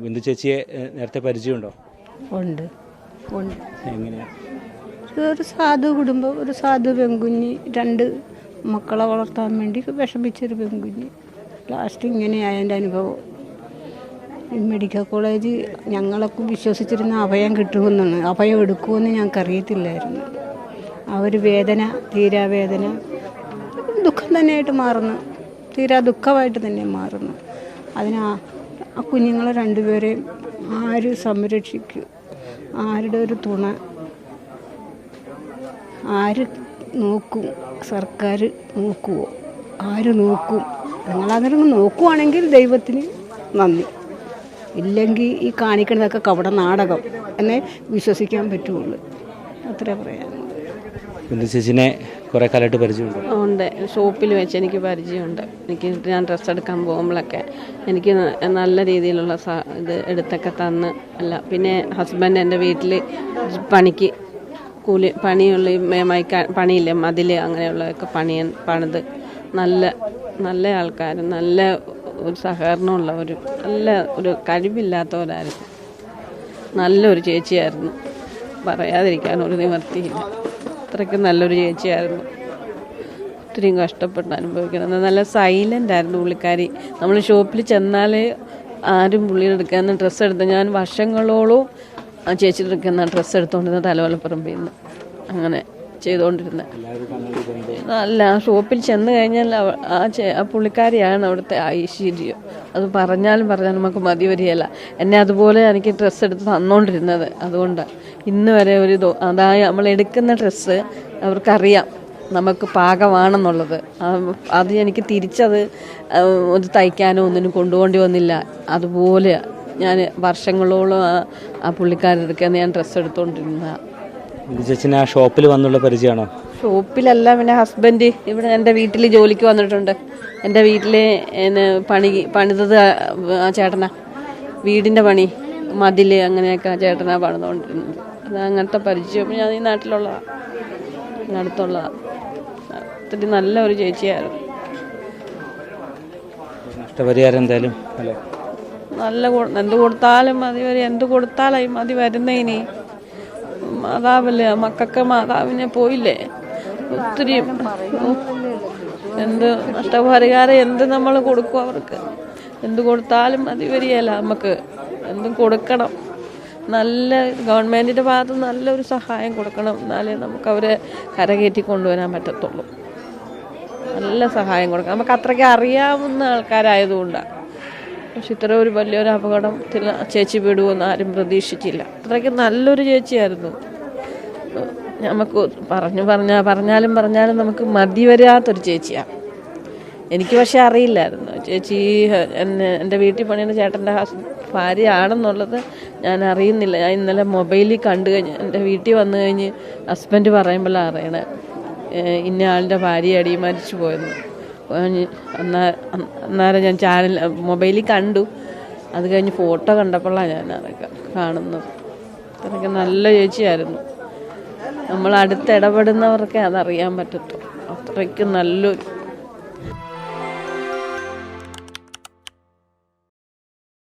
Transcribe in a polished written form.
ബിന്ദു ചേച്ചിയെ നേരത്തെ പരിചയമുണ്ടോ? ഉണ്ട് ഉണ്ട്. എങ്ങനെയാണ്? ഒരു സാധു കുടുംബം, ഒരു സാധു പെൺകുഞ്ഞ്, 2 മക്കളെ വളർത്താൻ വേണ്ടി വിഷമിച്ചൊരു പെൺകുഞ്ഞ്. ലാസ്റ്റ് ഇങ്ങനെയായ എൻ്റെ അനുഭവം. ഈ മെഡിക്കൽ കോളേജ് ഞങ്ങളൊക്കെ വിശ്വസിച്ചിരുന്ന അഭയം കിട്ടുമെന്നാണ്. അഭയം എടുക്കുമെന്ന് ഞങ്ങൾക്കറിയത്തില്ലായിരുന്നു. ആ ഒരു വേദന, തീരാവേദന ദുഃഖം തന്നെയായിട്ട് മാറുന്നു. തീരാ ദുഃഖമായിട്ട് തന്നെ മാറുന്നു. അതിന് ആ കുഞ്ഞുങ്ങളെ 2 പേരെയും ആര് സംരക്ഷിക്കും? ആരുടെ ഒരു തുണ ആര് നോക്കും? സർക്കാർ നോക്കുമോ? ആര് നോക്കും? നിങ്ങളങ്ങനെ നോക്കുവാണെങ്കിൽ ദൈവത്തിന് നന്ദി. ഇല്ലെങ്കിൽ ഈ കാണിക്കുന്നതൊക്കെ കപട നാടകം എന്നേ വിശ്വസിക്കാൻ പറ്റുള്ളൂ. അത്രേ പറയാനുള്ളൂ. ബിന്ദു ചേച്ചിനെ കുറേ കാലമായിട്ട് പരിചയമുണ്ടോ? ഉണ്ട്. ഷോപ്പിൽ വെച്ച് എനിക്ക് പരിചയമുണ്ട്. ഞാൻ ഡ്രസ്സ് എടുക്കാൻ പോകുമ്പോഴൊക്കെ എനിക്ക് നല്ല രീതിയിലുള്ള ഇത് എടുത്തൊക്കെ തന്ന് അല്ല. പിന്നെ ഹസ്ബൻഡ് എൻ്റെ വീട്ടിൽ പണിയുള്ള പണിയില്ലേ, മതിൽ അങ്ങനെയുള്ളതൊക്കെ പണിത് നല്ല ആൾക്കാർ, നല്ല ഒരു സഹകരണമുള്ള നല്ല ഒരു കഴിവില്ലാത്തവരായിരുന്നു. നല്ലൊരു ചേച്ചിയായിരുന്നു, പറയാതിരിക്കാൻ ഒരു നിവർത്തിയില്ല. അത്രയ്ക്ക് നല്ലൊരു ചേച്ചിയായിരുന്നു. ഒത്തിരിയും കഷ്ടപ്പെട്ട് അനുഭവിക്കുന്നത്. നല്ല സൈലൻ്റ് ആയിരുന്നു പുള്ളിക്കാരി. നമ്മൾ ഷോപ്പിൽ ചെന്നാൽ ആരും പുള്ളിയുടെ എടുക്കുന്ന ഡ്രസ്സ് എടുത്ത്, ഞാൻ വർഷങ്ങളോളം ആ ചേച്ചി എടുക്കുന്ന ഡ്രസ്സ് എടുത്തുകൊണ്ടിരുന്ന തലവലപ്പറമ്പിൽ നിന്ന് അങ്ങനെ ചെയ്തുകൊണ്ടിരുന്നത്. അല്ല, ഷോപ്പിൽ ചെന്ന് കഴിഞ്ഞാൽ ആ പുള്ളിക്കാരിയാണ് അവിടുത്തെ ഐശ്വര്യം. അത് പറഞ്ഞാലും നമുക്ക് മതി വരികയില്ല. എന്നെ അതുപോലെ എനിക്ക് ഡ്രസ്സ് എടുത്ത് തന്നുകൊണ്ടിരുന്നത്. അതുകൊണ്ടാണ് ഇന്ന് വരെ അതായത് നമ്മൾ എടുക്കുന്ന ഡ്രസ്സ് അവർക്കറിയാം നമുക്ക് പാകമാണെന്നുള്ളത്. അത് എനിക്ക് തിരിച്ചത് ഒരു തയ്ക്കാനോ ഒന്നിനും കൊണ്ടുപോകേണ്ടി വന്നില്ല. അതുപോലെ ഞാൻ വർഷങ്ങളോളം ആ പുള്ളിക്കാരെടുക്കാൻ ഞാൻ ഡ്രസ്സ് എടുത്തുകൊണ്ടിരുന്ന. ചേച്ചിന് ആ ഷോപ്പിൽ വന്നുള്ള പരിചയമാണോ? ഷോപ്പിലല്ല, പിന്നെ ഹസ്ബൻഡ് ഇവിടെ എൻ്റെ വീട്ടിൽ ജോലിക്ക് വന്നിട്ടുണ്ട്. എൻ്റെ വീട്ടിൽ പണിതത് ആ ചേട്ടനാ. വീടിൻ്റെ പണി, മതിൽ അങ്ങനെയൊക്കെ ആ ചേട്ടനാ പണിതുകൊണ്ടിരുന്നത്. അത് അങ്ങനത്തെ പരിചയം ഞാൻ ഈ നാട്ടിലുള്ളതാണ്, അടുത്തുള്ളതാണ്. ഒത്തിരി നല്ല ഒരു ചേച്ചിയായിരുന്നു. നഷ്ടപരിഹാരം എന്തായാലും അല്ലേ? നല്ല എന്ത് കൊടുത്താലും മതി വരെ, എന്ത് കൊടുത്താലായി മതി വരുന്നതിന്. മാതാവല്ലേ, മക്കൾക്ക് മാതാവിനെ പോയില്ലേ. ഒത്തിരി എന്ത് നഷ്ടപരിഹാരം എന്ത് നമ്മൾ കൊടുക്കും അവർക്ക്? എന്ത് കൊടുത്താലും മതി വരികയല്ല. നമുക്ക് എന്തും കൊടുക്കണം. നല്ല ഗവൺമെൻറ്റിൻ്റെ ഭാഗത്ത് നല്ലൊരു സഹായം കൊടുക്കണം. എന്നാലേ നമുക്ക് അവരെ കരകയറ്റി കൊണ്ടുവരാൻ പറ്റത്തുള്ളൂ. നല്ല സഹായം കൊടുക്കണം. നമുക്ക് അത്രയ്ക്ക് അറിയാവുന്ന ആൾക്കാരായതുകൊണ്ടാണ്. പക്ഷെ ഇത്ര ഒരു വലിയൊരു അപകടത്തിൽ ചേച്ചി വിടുമെന്ന് ആരും പ്രതീക്ഷിച്ചില്ല. അത്രയ്ക്ക് നല്ലൊരു ചേച്ചിയായിരുന്നു. നമുക്ക് പറഞ്ഞാലും നമുക്ക് മതി വരാത്തൊരു ചേച്ചിയാണ്. എനിക്ക് പക്ഷെ അറിയില്ലായിരുന്നു ചേച്ചി എൻ്റെ വീട്ടിൽ പണിയുന്ന ചേട്ടൻ്റെ ഭാര്യയാണെന്നുള്ളത് ഞാൻ അറിയുന്നില്ല. ഞാൻ ഇന്നലെ മൊബൈലിൽ കണ്ടു കഴിഞ്ഞ് എൻ്റെ വീട്ടിൽ വന്നു കഴിഞ്ഞ് ഹസ്ബൻഡ് പറയുമ്പോഴാണ് അറിയണേ ഇന്ന ആളിൻ്റെ ഭാര്യയടി മരിച്ചു പോയെന്ന്. അന്നേരം ഞാൻ മൊബൈലിൽ കണ്ടു. അത് കഴിഞ്ഞ് ഫോട്ടോ കണ്ടപ്പോഴാണ് ഞാൻ അതൊക്കെ കാണുന്നത്. അതൊക്കെ നല്ല ചേച്ചിയായിരുന്നു. നമ്മൾ അടുത്ത് ഇടപെടുന്നവർക്കേ അതറിയാൻ പറ്റത്തുള്ളൂ. അത്രയ്ക്ക് നല്ലൊരു